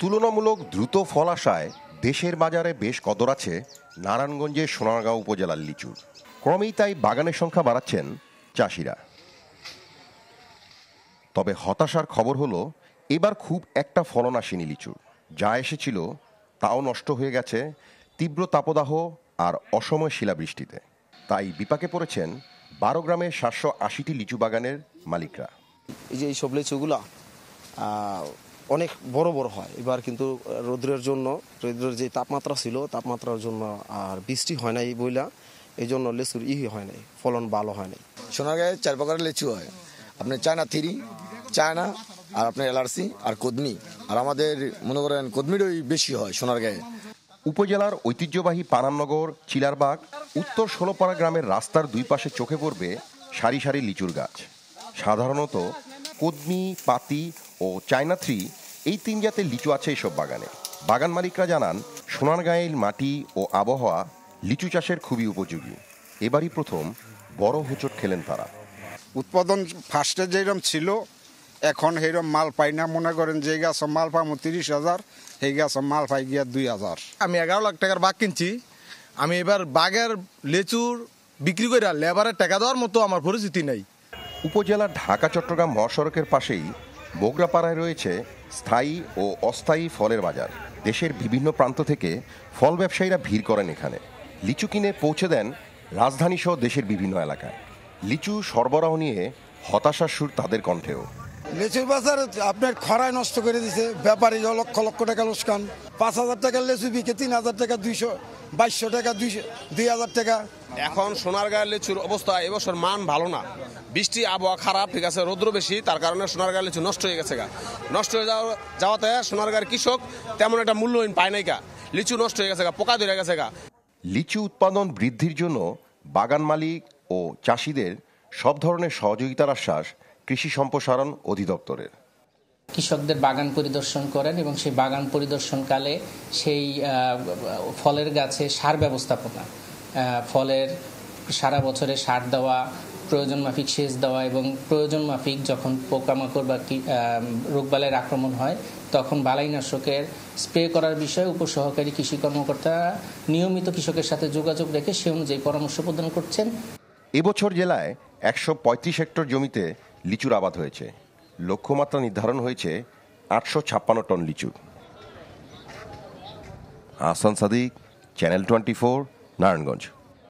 তুলনামূলক দ্রুত ফল আসায় দেশের বাজারে বেশ কদর আছে নারায়ণগঞ্জের সোনারগাঁও উপজেলার লিচুর। ক্রমেই তাই বাগানের সংখ্যা বাড়াচ্ছেন চাষিরা। তবে হতাশার খবর হলো এবার খুব একটা ফলন আসেনি লিচুর। যা এসেছিল তাও নষ্ট হয়ে গেছে তীব্র তাপদাহ আর অসময় শিলাবৃষ্টিতে। তাই বিপাকে পড়েছেন 12 গ্রামের 780টি লিচু বাগানের মালিকরা। এই যে এইসব লিচুগুলা অনেক বড় বড় হয়, এবার কিন্তু রৌদ্রের যে তাপমাত্রা ছিল তাপমাত্রার জন্য আর বৃষ্টি হয় নাই বইলা এই জন্য লিচুর হয় নাই, ফলন ভালো হয় নাই। সোনারগাঁয়ে 4 প্রকারের লিচু হয়, আপনার চায়না 3, চায়না আর আপনার এলআরসি আর কদমি, আর আমাদের মনে করেন কদমিরই বেশি হয় সোনারগাঁয়ে। উপজেলার ঐতিহ্যবাহী পানামনগর, চিলারবাগ, উত্তর ষোলপাড়া গ্রামের রাস্তার দুই পাশে চোখে পড়বে সারি সারি লিচুর গাছ। সাধারণত কদমি, পাতি ও চায়না 3 এই 3 জাতের লিচু আছে এসব বাগানে। বাগান মালিকরা জানান সোনারগাঁয়ের মাটি ও আবহাওয়া লিচু চাষের খুবই উপযোগী। এবারই প্রথম বড় হোঁচট খেলেন তারা। উৎপাদন ফার্স্টে যেরকম ছিল এখন সেইরকম মাল পাই না। মনে করেন যে গাছ মাল পাবো 30,000, সেই গাছ মাল পাই গিয়া 2,000। আমি 11 লাখ টাকার বাগ কিনছি। আমি এবার বাগের লেচুর বিক্রি করে লেবারের টাকা দেওয়ার মতো আমার পরিস্থিতি নেই। উপজেলার ঢাকা-চট্টগ্রাম মহাসড়কের পাশেই মোগরাপাড়ায় রয়েছে স্থায়ী ও অস্থায়ী ফলের বাজার। দেশের বিভিন্ন প্রান্ত থেকে ফল ব্যবসায়ীরা ভিড় করেন এখানে। লিচু কিনে পৌঁছে দেন রাজধানীসহ দেশের বিভিন্ন এলাকায়। লিচু সরবরাহ নিয়ে হতাশার সুর তাদের কণ্ঠেও। লিচুর বাজার আপনার খরায় নষ্ট করে দিছে, ব্যাপারী লক্ষ লক্ষ টাকা লোকসান। 5,000 টাকার লিচু বিকে 3,000 টাকা, 2,200 টাকা, 2,000 টাকা। এখন সোনারগাঁয়ের লিচুর অবস্থা এবছর মান ভালো না। বৃষ্টি আবহাওয়া খারাপ, ঠিক আছে, রৌদ্র বেশি, তার কারণে সোনারগাঁয়ের লিচু নষ্ট হয়ে গেছে। নষ্ট হয়ে যাওয়াতে সোনারগাঁয়ের কৃষক তেমন একটা মূল্যহীন পায় নাই। লিচু নষ্ট হয়ে গেছে, পোকা ধরে গেছে। লিচু উৎপাদন বৃদ্ধির জন্য বাগান মালিক ও চাষিদের সব ধরনের সহযোগিতার আশ্বাস কৃষি সম্প্রসারণ অধিদপ্তরের। কৃষকদের বাগান পরিদর্শন করেন এবং সেই বাগান পরিদর্শনকালে সেই ফলের গাছে সার ব্যবস্থাপনা, ফলের সারা বছরে সার দেওয়া, প্রয়োজন মাফিক সেচ দেওয়া এবং প্রয়োজন মাফিক যখন পোকামাকড় বা রোগবালাইয়ের আক্রমণ হয় তখন বালাইনাশকের স্প্রে করার বিষয়ে উপসহকারী কৃষি কর্মকর্তা নিয়মিত কৃষকের সাথে যোগাযোগ রেখে সে অনুযায়ী পরামর্শ প্রদান করছেন। এবছর জেলায় 135 হেক্টর জমিতে লিচুর আবাদ হয়েছে। লক্ষ্যমাত্রা নির্ধারণ হয়েছে 856 টন লিচুর। আহসান সাদিক, চ্যানেল 24, নারায়ণগঞ্জ।